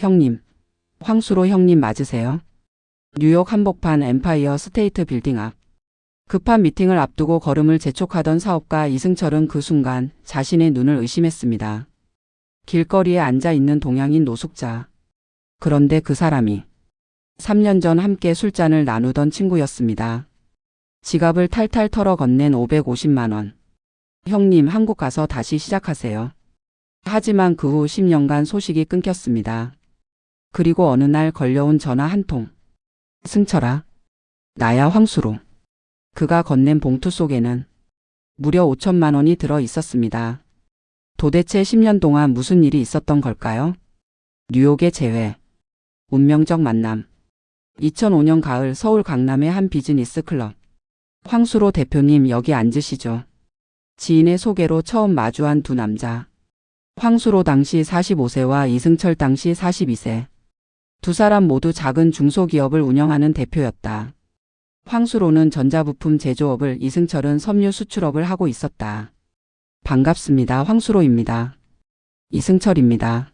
형님, 황수로 형님 맞으세요? 뉴욕 한복판 엠파이어 스테이트 빌딩 앞. 급한 미팅을 앞두고 걸음을 재촉하던 사업가 이승철은 그 순간 자신의 눈을 의심했습니다. 길거리에 앉아있는 동양인 노숙자. 그런데 그 사람이 3년 전 함께 술잔을 나누던 친구였습니다. 지갑을 탈탈 털어 건넨 550만 원. 형님, 한국 가서 다시 시작하세요. 하지만 그 후 10년간 소식이 끊겼습니다. 그리고 어느 날 걸려온 전화 한 통. 승철아. 나야, 황수로. 그가 건넨 봉투 속에는 무려 5천만 원이 들어 있었습니다. 도대체 10년 동안 무슨 일이 있었던 걸까요? 뉴욕의 재회. 운명적 만남. 2005년 가을 서울 강남의 한 비즈니스 클럽. 황수로 대표님, 여기 앉으시죠. 지인의 소개로 처음 마주한 두 남자. 황수로 당시 45세와 이승철 당시 42세. 두 사람 모두 작은 중소기업을 운영하는 대표였다. 황수로는 전자부품 제조업을, 이승철은 섬유 수출업을 하고 있었다. 반갑습니다. 황수로입니다. 이승철입니다.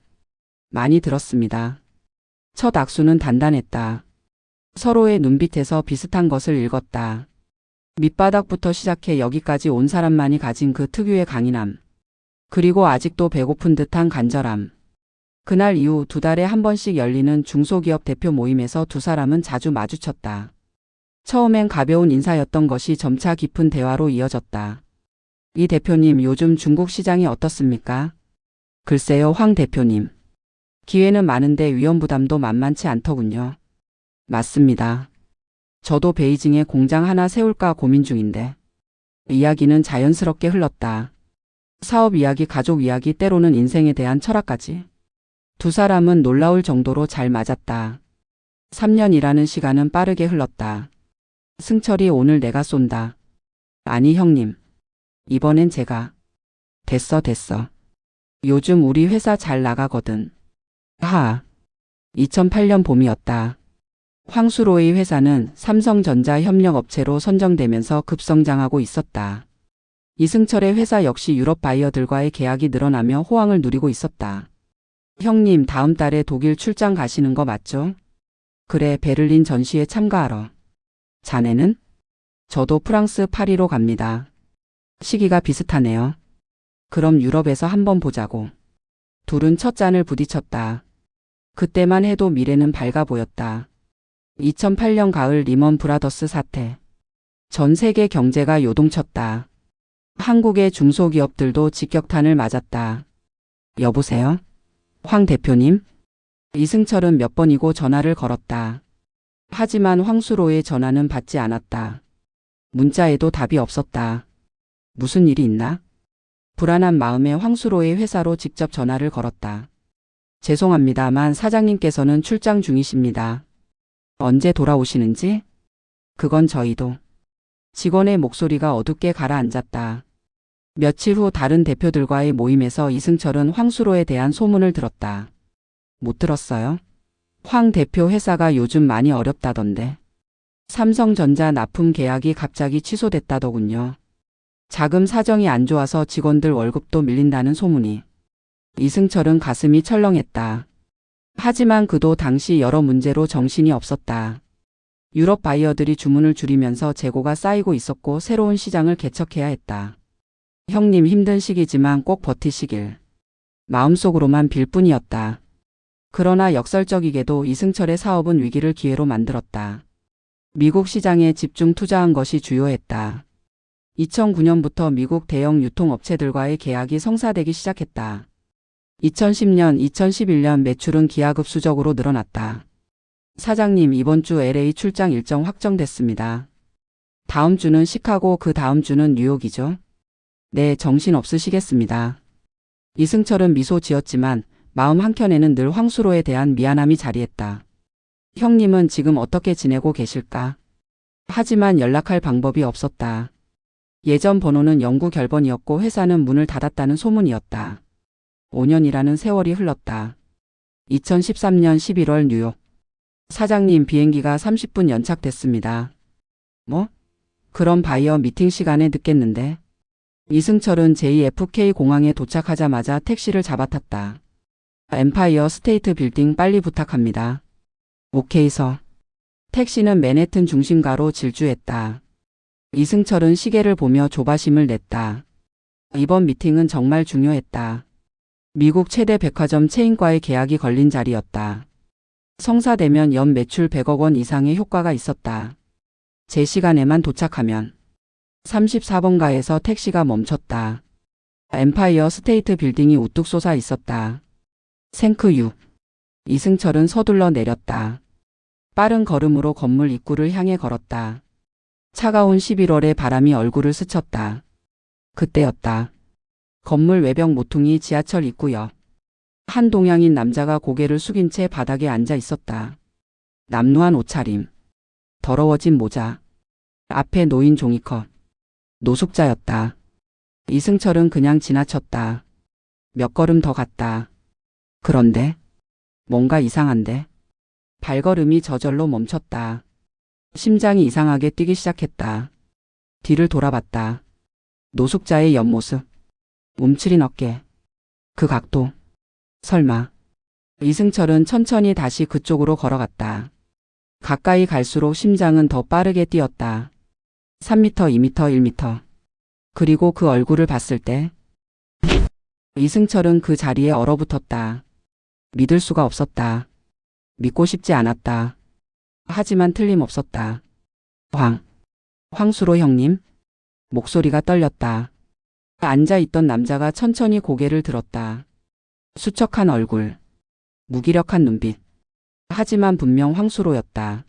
많이 들었습니다. 첫 악수는 단단했다. 서로의 눈빛에서 비슷한 것을 읽었다. 밑바닥부터 시작해 여기까지 온 사람만이 가진 그 특유의 강인함. 그리고 아직도 배고픈 듯한 간절함. 그날 이후 2달에 한 번씩 열리는 중소기업 대표 모임에서 두 사람은 자주 마주쳤다. 처음엔 가벼운 인사였던 것이 점차 깊은 대화로 이어졌다. 이 대표님, 요즘 중국 시장이 어떻습니까? 글쎄요, 황 대표님. 기회는 많은데 위험 부담도 만만치 않더군요. 맞습니다. 저도 베이징에 공장 하나 세울까 고민 중인데. 이야기는 자연스럽게 흘렀다. 사업 이야기, 가족 이야기, 때로는 인생에 대한 철학까지. 두 사람은 놀라울 정도로 잘 맞았다. 3년이라는 시간은 빠르게 흘렀다. 승철이, 오늘 내가 쏜다. 아니 형님. 이번엔 제가. 됐어. 요즘 우리 회사 잘 나가거든. 하. 2008년 봄이었다. 황수로의 회사는 삼성전자 협력업체로 선정되면서 급성장하고 있었다. 이승철의 회사 역시 유럽 바이어들과의 계약이 늘어나며 호황을 누리고 있었다. 형님, 다음 달에 독일 출장 가시는 거 맞죠? 그래, 베를린 전시회 참가하러. 자네는? 저도 프랑스 파리로 갑니다. 시기가 비슷하네요. 그럼 유럽에서 한번 보자고. 둘은 첫 잔을 부딪혔다. 그때만 해도 미래는 밝아 보였다. 2008년 가을 리먼 브라더스 사태. 전 세계 경제가 요동쳤다. 한국의 중소기업들도 직격탄을 맞았다. 여보세요? 황 대표님? 이승철은 몇 번이고 전화를 걸었다. 하지만 황수로의 전화는 받지 않았다. 문자에도 답이 없었다. 무슨 일이 있나? 불안한 마음에 황수로의 회사로 직접 전화를 걸었다. 죄송합니다만 사장님께서는 출장 중이십니다. 언제 돌아오시는지? 그건 저희도. 직원의 목소리가 어둡게 가라앉았다. 며칠 후 다른 대표들과의 모임에서 이승철은 황수로에 대한 소문을 들었다. 못 들었어요? 황 대표 회사가 요즘 많이 어렵다던데. 삼성전자 납품 계약이 갑자기 취소됐다더군요. 자금 사정이 안 좋아서 직원들 월급도 밀린다는 소문이. 이승철은 가슴이 철렁했다. 하지만 그도 당시 여러 문제로 정신이 없었다. 유럽 바이어들이 주문을 줄이면서 재고가 쌓이고 있었고 새로운 시장을 개척해야 했다. 형님, 힘든 시기지만 꼭 버티시길. 마음속으로만 빌 뿐이었다. 그러나 역설적이게도 이승철의 사업은 위기를 기회로 만들었다. 미국 시장에 집중 투자한 것이 주요했다. 2009년부터 미국 대형 유통업체들과의 계약이 성사되기 시작했다. 2010년, 2011년 매출은 기하급수적으로 늘어났다. 사장님, 이번 주 LA 출장 일정 확정됐습니다. 다음 주는 시카고, 그 다음 주는 뉴욕이죠? 네, 정신 없으시겠습니다. 이승철은 미소 지었지만 마음 한켠에는 늘 황수로에 대한 미안함이 자리했다. 형님은 지금 어떻게 지내고 계실까? 하지만 연락할 방법이 없었다. 예전 번호는 영구 결번이었고 회사는 문을 닫았다는 소문이었다. 5년이라는 세월이 흘렀다. 2013년 11월 뉴욕. 사장님, 비행기가 30분 연착됐습니다. 뭐? 그럼 바이어 미팅 시간에 늦겠는데? 이승철은 JFK 공항에 도착하자마자 택시를 잡아탔다. 엠파이어 스테이트 빌딩 빨리 부탁합니다. 오케이 서. 택시는 맨해튼 중심가로 질주했다. 이승철은 시계를 보며 조바심을 냈다. 이번 미팅은 정말 중요했다. 미국 최대 백화점 체인과의 계약이 걸린 자리였다. 성사되면 연 매출 100억 원 이상의 효과가 있었다. 제 시간에만 도착하면 34번가에서 택시가 멈췄다. 엠파이어 스테이트 빌딩이 우뚝 솟아 있었다. 생크유. 이승철은 서둘러 내렸다. 빠른 걸음으로 건물 입구를 향해 걸었다. 차가운 11월의 바람이 얼굴을 스쳤다. 그때였다. 건물 외벽 모퉁이 지하철 입구역. 한 동양인 남자가 고개를 숙인 채 바닥에 앉아 있었다. 남루한 옷차림. 더러워진 모자. 앞에 놓인 종이컵. 노숙자였다. 이승철은 그냥 지나쳤다. 몇 걸음 더 갔다. 그런데 뭔가 이상한데? 발걸음이 저절로 멈췄다. 심장이 이상하게 뛰기 시작했다. 뒤를 돌아봤다. 노숙자의 옆모습. 움츠린 어깨. 그 각도. 설마. 이승철은 천천히 다시 그쪽으로 걸어갔다. 가까이 갈수록 심장은 더 빠르게 뛰었다. 3m, 2m, 1m. 그리고 그 얼굴을 봤을 때 이승철은 그 자리에 얼어붙었다. 믿을 수가 없었다. 믿고 싶지 않았다. 하지만 틀림없었다. 황수로 형님? 목소리가 떨렸다. 앉아있던 남자가 천천히 고개를 들었다. 수척한 얼굴. 무기력한 눈빛. 하지만 분명 황수로였다.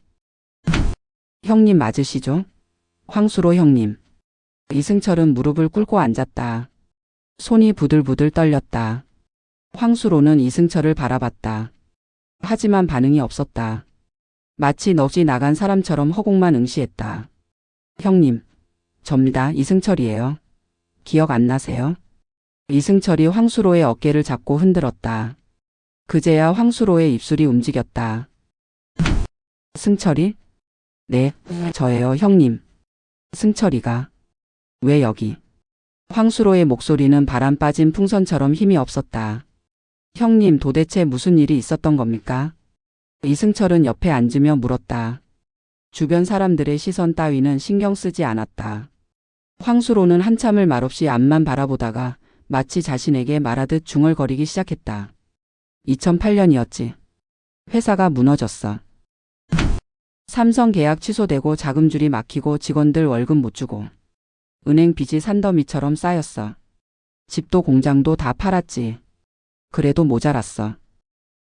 형님 맞으시죠? 황수로 형님. 이승철은 무릎을 꿇고 앉았다. 손이 부들부들 떨렸다. 황수로는 이승철을 바라봤다. 하지만 반응이 없었다. 마치 넋이 나간 사람처럼 허공만 응시했다. 형님, 접니다. 이승철이에요. 기억 안 나세요? 이승철이 황수로의 어깨를 잡고 흔들었다. 그제야 황수로의 입술이 움직였다. 승철이? 네, 저예요, 형님. 승철이가. 왜 여기? 황수로의 목소리는 바람 빠진 풍선처럼 힘이 없었다. 형님 도대체 무슨 일이 있었던 겁니까? 이승철은 옆에 앉으며 물었다. 주변 사람들의 시선 따위는 신경 쓰지 않았다. 황수로는 한참을 말없이 앞만 바라보다가 마치 자신에게 말하듯 중얼거리기 시작했다. 2008년이었지. 회사가 무너졌어. 삼성 계약 취소되고 자금줄이 막히고 직원들 월급 못 주고 은행 빚이 산더미처럼 쌓였어. 집도 공장도 다 팔았지. 그래도 모자랐어.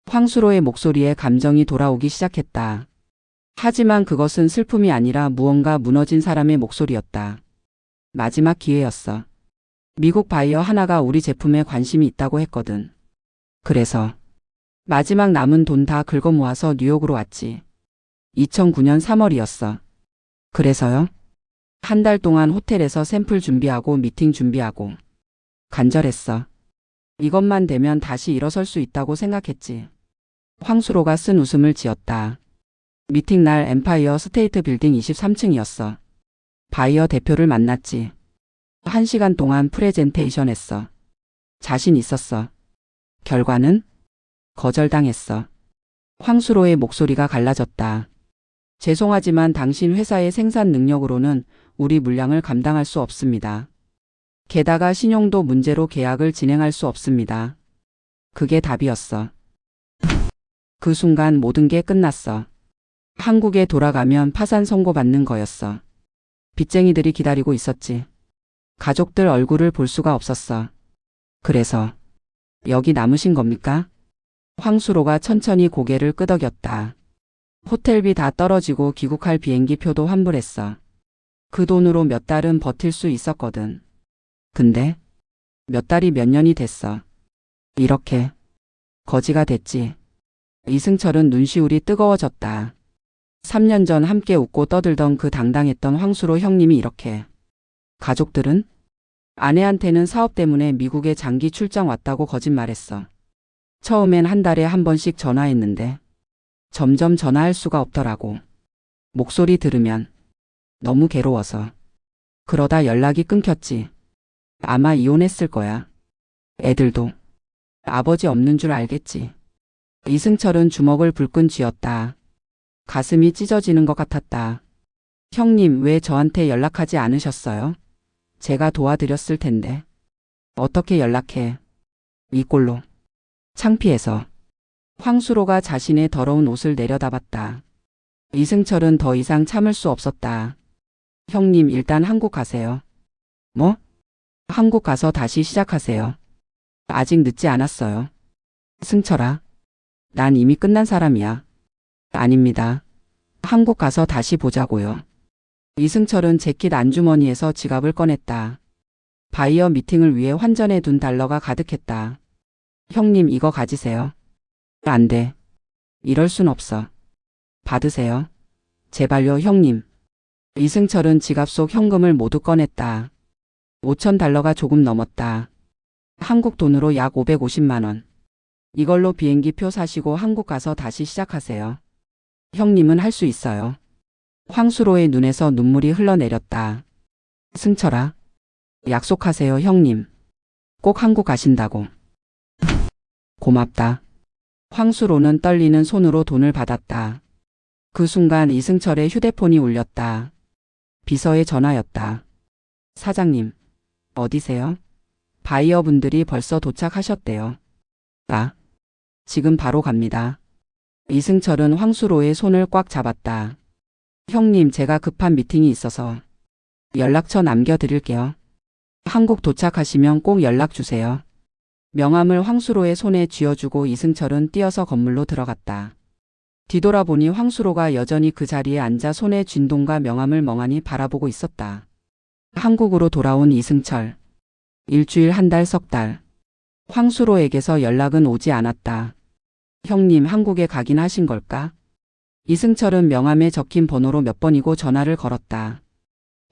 황수로의 목소리에 감정이 돌아오기 시작했다. 하지만 그것은 슬픔이 아니라 무언가 무너진 사람의 목소리였다. 마지막 기회였어. 미국 바이어 하나가 우리 제품에 관심이 있다고 했거든. 그래서 마지막 남은 돈 다 긁어 모아서 뉴욕으로 왔지. 2009년 3월이었어. 그래서요? 한 달 동안 호텔에서 샘플 준비하고 미팅 준비하고. 간절했어. 이것만 되면 다시 일어설 수 있다고 생각했지. 황수로가 쓴 웃음을 지었다. 미팅 날 엠파이어 스테이트 빌딩 23층이었어. 바이어 대표를 만났지. 1시간 동안 프레젠테이션 했어. 자신 있었어. 결과는? 거절당했어. 황수로의 목소리가 갈라졌다. 죄송하지만 당신 회사의 생산 능력으로는 우리 물량을 감당할 수 없습니다. 게다가 신용도 문제로 계약을 진행할 수 없습니다. 그게 답이었어. 그 순간 모든 게 끝났어. 한국에 돌아가면 파산 선고받는 거였어. 빚쟁이들이 기다리고 있었지. 가족들 얼굴을 볼 수가 없었어. 그래서 여기 남으신 겁니까? 황수로가 천천히 고개를 끄덕였다. 호텔비 다 떨어지고 귀국할 비행기 표도 환불했어. 그 돈으로 몇 달은 버틸 수 있었거든. 근데 몇 달이 몇 년이 됐어. 이렇게 거지가 됐지. 이승철은 눈시울이 뜨거워졌다. 3년 전 함께 웃고 떠들던 그 당당했던 황수로 형님이 이렇게. 가족들은? 아내한테는 사업 때문에 미국에 장기 출장 왔다고 거짓말했어. 처음엔 한 달에 한 번씩 전화했는데 점점 전화할 수가 없더라고. 목소리 들으면 너무 괴로워서. 그러다 연락이 끊겼지. 아마 이혼했을 거야. 애들도 아버지 없는 줄 알겠지. 이승철은 주먹을 불끈 쥐었다. 가슴이 찢어지는 것 같았다. 형님, 왜 저한테 연락하지 않으셨어요? 제가 도와드렸을 텐데. 어떻게 연락해? 이 꼴로. 창피해서. 황수로가 자신의 더러운 옷을 내려다봤다. 이승철은 더 이상 참을 수 없었다. 형님, 일단 한국 가세요. 뭐? 한국 가서 다시 시작하세요. 아직 늦지 않았어요. 승철아, 난 이미 끝난 사람이야. 아닙니다. 한국 가서 다시 보자고요. 이승철은 재킷 안주머니에서 지갑을 꺼냈다. 바이어 미팅을 위해 환전해 둔 달러가 가득했다. 형님, 이거 가지세요. 안 돼. 이럴 순 없어. 받으세요. 제발요, 형님. 이승철은 지갑 속 현금을 모두 꺼냈다. 5,000달러가 조금 넘었다. 한국 돈으로 약 550만 원. 이걸로 비행기 표 사시고 한국 가서 다시 시작하세요. 형님은 할 수 있어요. 황수로의 눈에서 눈물이 흘러내렸다. 승철아, 약속하세요, 형님. 꼭 한국 가신다고. 고맙다. 황수로는 떨리는 손으로 돈을 받았다. 그 순간 이승철의 휴대폰이 울렸다. 비서의 전화였다. 사장님, 어디세요? 바이어분들이 벌써 도착하셨대요. 아, 지금 바로 갑니다. 이승철은 황수로의 손을 꽉 잡았다. 형님, 제가 급한 미팅이 있어서 연락처 남겨드릴게요. 한국 도착하시면 꼭 연락 주세요. 명함을 황수로의 손에 쥐어주고 이승철은 뛰어서 건물로 들어갔다. 뒤돌아보니 황수로가 여전히 그 자리에 앉아 손에 쥔 돈과 명함을 멍하니 바라보고 있었다. 한국으로 돌아온 이승철. 일주일, 한 달, 석 달. 황수로에게서 연락은 오지 않았다. 형님, 한국에 가긴 하신 걸까? 이승철은 명함에 적힌 번호로 몇 번이고 전화를 걸었다.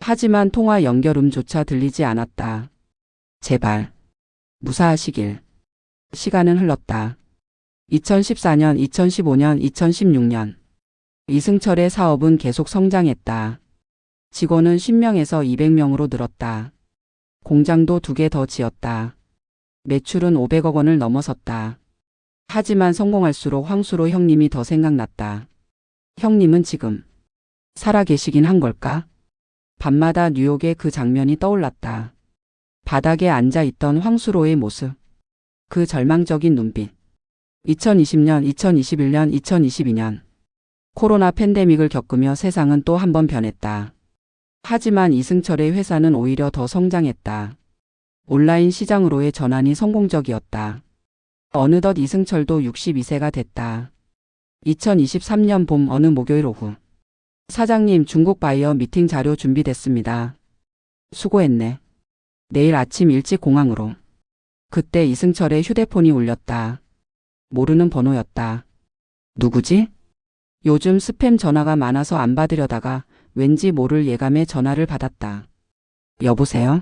하지만 통화 연결음조차 들리지 않았다. 제발. 무사하시길. 시간은 흘렀다. 2014년, 2015년, 2016년. 이승철의 사업은 계속 성장했다. 직원은 10명에서 200명으로 늘었다. 공장도 2개 더 지었다. 매출은 500억 원을 넘어섰다. 하지만 성공할수록 황수로 형님이 더 생각났다. 형님은 지금 살아계시긴 한 걸까? 밤마다 뉴욕의 그 장면이 떠올랐다. 바닥에 앉아있던 황수로의 모습. 그 절망적인 눈빛. 2020년, 2021년, 2022년. 코로나 팬데믹을 겪으며 세상은 또 한 번 변했다. 하지만 이승철의 회사는 오히려 더 성장했다. 온라인 시장으로의 전환이 성공적이었다. 어느덧 이승철도 62세가 됐다. 2023년 봄 어느 목요일 오후. 사장님, 중국 바이어 미팅 자료 준비됐습니다. 수고했네. 내일 아침 일찍 공항으로. 그때 이승철의 휴대폰이 울렸다. 모르는 번호였다. 누구지? 요즘 스팸 전화가 많아서 안 받으려다가 왠지 모를 예감에 전화를 받았다. 여보세요?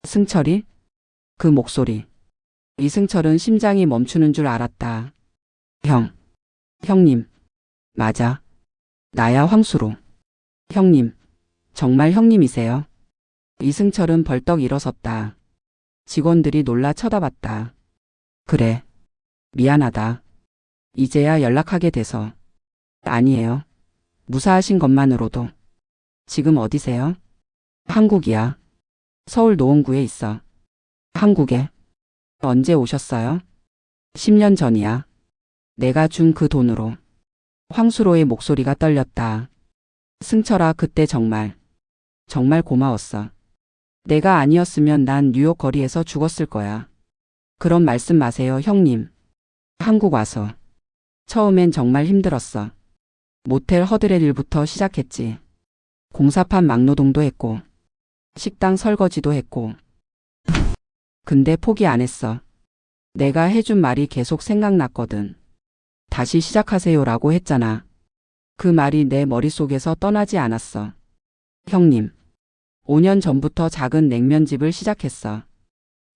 승철이? 그 목소리. 이승철은 심장이 멈추는 줄 알았다. 형님. 맞아. 나야, 황수로. 형님. 정말 형님이세요? 이승철은 벌떡 일어섰다. 직원들이 놀라 쳐다봤다. 그래. 미안하다. 이제야 연락하게 돼서. 아니에요. 무사하신 것만으로도. 지금 어디세요? 한국이야. 서울 노원구에 있어. 한국에? 언제 오셨어요? 10년 전이야. 내가 준 그 돈으로. 황수로의 목소리가 떨렸다. 승철아, 그때 정말 고마웠어. 내가 아니었으면 난 뉴욕 거리에서 죽었을 거야. 그런 말씀 마세요, 형님. 한국 와서 처음엔 정말 힘들었어. 모텔 허드렛 일부터 시작했지. 공사판 막노동도 했고 식당 설거지도 했고. 근데 포기 안 했어. 내가 해준 말이 계속 생각났거든. 다시 시작하세요라고 했잖아. 그 말이 내 머릿속에서 떠나지 않았어. 형님. 5년 전부터 작은 냉면집을 시작했어.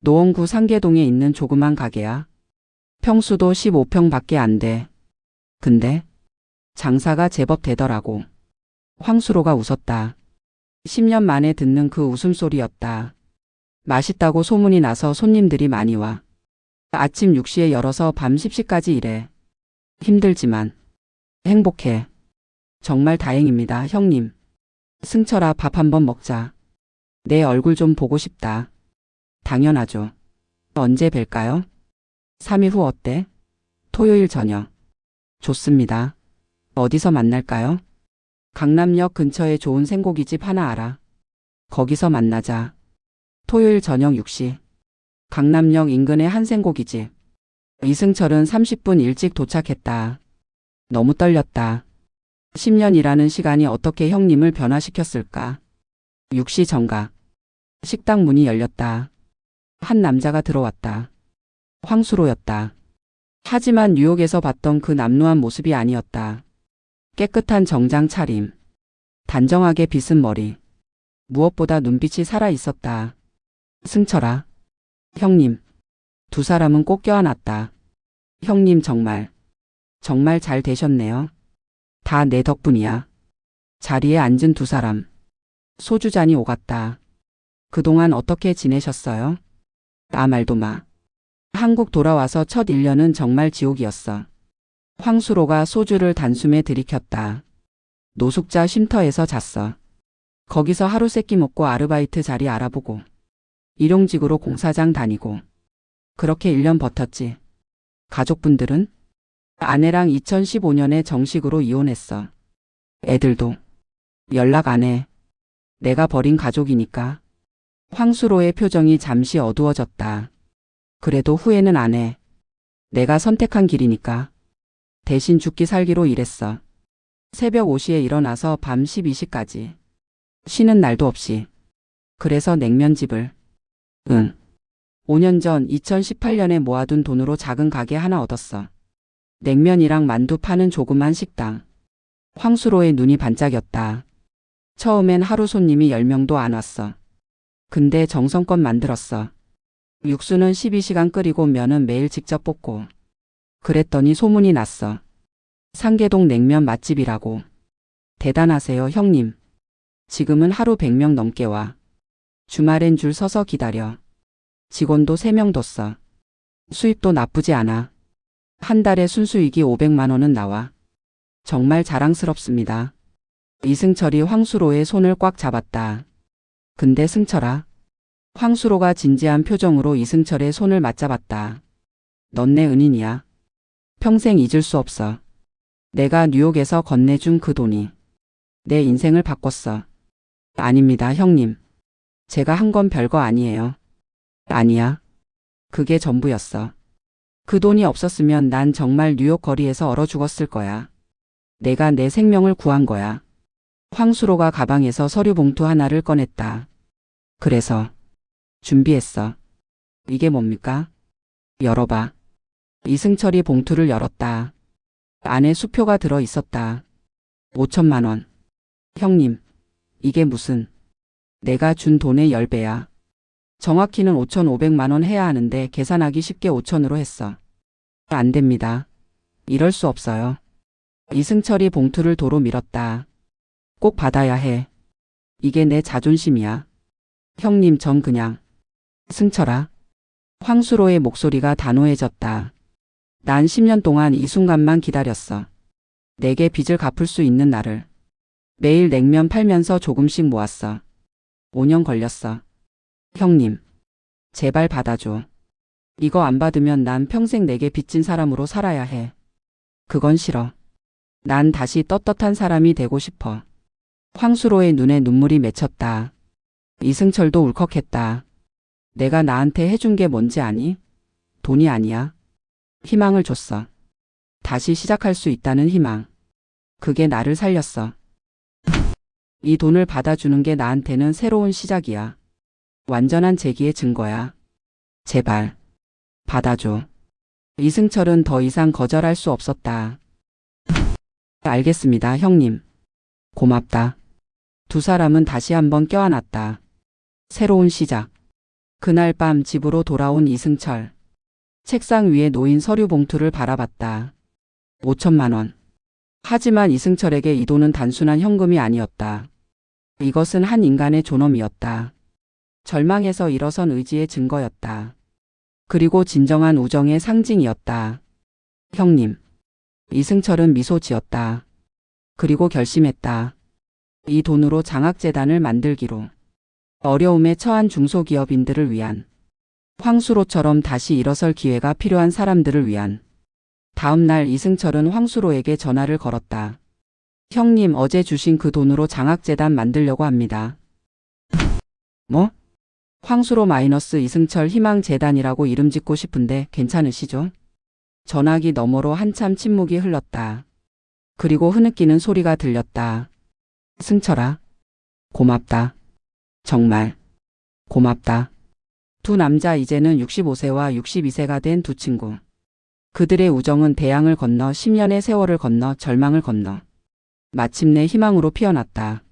노원구 상계동에 있는 조그만 가게야. 평수도 15평밖에 안 돼. 근데 장사가 제법 되더라고. 황수로가 웃었다. 10년 만에 듣는 그 웃음소리였다. 맛있다고 소문이 나서 손님들이 많이 와. 아침 6시에 열어서 밤 10시까지 일해. 힘들지만 행복해. 정말 다행입니다, 형님. 승철아, 밥 한번 먹자. 내 얼굴 좀 보고 싶다. 당연하죠. 언제 뵐까요? 3일 후 어때? 토요일 저녁. 좋습니다. 어디서 만날까요? 강남역 근처에 좋은 생고기집 하나 알아. 거기서 만나자. 토요일 저녁 6시. 강남역 인근의 한 생고기집. 이승철은 30분 일찍 도착했다. 너무 떨렸다. 10년 일하는 시간이 어떻게 형님을 변화시켰을까? 6시 정각. 식당 문이 열렸다. 한 남자가 들어왔다. 황수로였다. 하지만 뉴욕에서 봤던 그 남루한 모습이 아니었다. 깨끗한 정장 차림. 단정하게 빗은 머리. 무엇보다 눈빛이 살아 있었다. 승철아. 형님. 두 사람은 꼭 껴안았다. 형님 정말 잘 되셨네요. 다 내 덕분이야. 자리에 앉은 두 사람. 소주잔이 오갔다. 그동안 어떻게 지내셨어요? 말도 마. 한국 돌아와서 첫 1년은 정말 지옥이었어. 황수로가 소주를 단숨에 들이켰다. 노숙자 쉼터에서 잤어. 거기서 하루 세끼 먹고 아르바이트 자리 알아보고 일용직으로 공사장 다니고 그렇게 1년 버텼지. 가족분들은? 아내랑 2015년에 정식으로 이혼했어. 애들도 연락 안 해. 내가 버린 가족이니까. 황수로의 표정이 잠시 어두워졌다. 그래도 후회는 안 해. 내가 선택한 길이니까. 대신 죽기 살기로 일했어. 새벽 5시에 일어나서 밤 12시까지. 쉬는 날도 없이. 그래서 냉면집을. 5년 전 2018년에 모아둔 돈으로 작은 가게 하나 얻었어. 냉면이랑 만두 파는 조그만 식당. 황수로의 눈이 반짝였다. 처음엔 하루 손님이 10명도 안 왔어. 근데 정성껏 만들었어. 육수는 12시간 끓이고 면은 매일 직접 볶고. 그랬더니 소문이 났어. 상계동 냉면 맛집이라고. 대단하세요, 형님. 지금은 하루 100명 넘게 와. 주말엔 줄 서서 기다려. 직원도 3명 뒀어. 수입도 나쁘지 않아. 한 달에 순수익이 500만 원은 나와. 정말 자랑스럽습니다. 이승철이 황수로의 손을 꽉 잡았다. 근데 승철아. 황수로가 진지한 표정으로 이승철의 손을 맞잡았다. 넌 내 은인이야. 평생 잊을 수 없어. 내가 뉴욕에서 건네준 그 돈이 내 인생을 바꿨어. 아닙니다, 형님. 제가 한 건 별거 아니에요. 아니야. 그게 전부였어. 그 돈이 없었으면 난 정말 뉴욕 거리에서 얼어 죽었을 거야. 내가 내 생명을 구한 거야. 황수로가 가방에서 서류 봉투 하나를 꺼냈다. 그래서 준비했어. 이게 뭡니까? 열어봐. 이승철이 봉투를 열었다. 안에 수표가 들어 있었다. 5천만 원. 형님, 이게 무슨. 내가 준 돈의 10배야. 정확히는 5,500만 원 해야 하는데 계산하기 쉽게 5천으로 했어. 안 됩니다. 이럴 수 없어요. 이승철이 봉투를 도로 밀었다. 꼭 받아야 해. 이게 내 자존심이야. 형님, 전 그냥. 승철아. 황수로의 목소리가 단호해졌다. 난 10년 동안 이 순간만 기다렸어. 내게 빚을 갚을 수 있는 날을. 매일 냉면 팔면서 조금씩 모았어. 5년 걸렸어. 형님, 제발 받아줘. 이거 안 받으면 난 평생 내게 빚진 사람으로 살아야 해. 그건 싫어. 난 다시 떳떳한 사람이 되고 싶어. 황수로의 눈에 눈물이 맺혔다. 이승철도 울컥했다. 내가 나한테 해준 게 뭔지 아니? 돈이 아니야. 희망을 줬어. 다시 시작할 수 있다는 희망. 그게 나를 살렸어. 이 돈을 받아주는 게 나한테는 새로운 시작이야. 완전한 재기의 증거야. 제발 받아줘. 이승철은 더 이상 거절할 수 없었다. 알겠습니다, 형님. 고맙다. 두 사람은 다시 한번 껴안았다. 새로운 시작. 그날 밤 집으로 돌아온 이승철. 책상 위에 놓인 서류 봉투를 바라봤다. 5천만 원. 하지만 이승철에게 이 돈은 단순한 현금이 아니었다. 이것은 한 인간의 존엄이었다. 절망에서 일어선 의지의 증거였다. 그리고 진정한 우정의 상징이었다. 형님. 이승철은 미소 지었다. 그리고 결심했다. 이 돈으로 장학재단을 만들기로. 어려움에 처한 중소기업인들을 위한, 황수로처럼 다시 일어설 기회가 필요한 사람들을 위한. 다음 날 이승철은 황수로에게 전화를 걸었다. 형님, 어제 주신 그 돈으로 장학재단 만들려고 합니다. 뭐? 황수로 마이너스 이승철 희망재단이라고 이름 짓고 싶은데 괜찮으시죠? 전화기 너머로 한참 침묵이 흘렀다. 그리고 흐느끼는 소리가 들렸다. 승철아. 고맙다. 정말. 고맙다. 두 남자, 이제는 65세와 62세가 된 두 친구. 그들의 우정은 대양을 건너 10년의 세월을 건너 절망을 건너 마침내 희망으로 피어났다.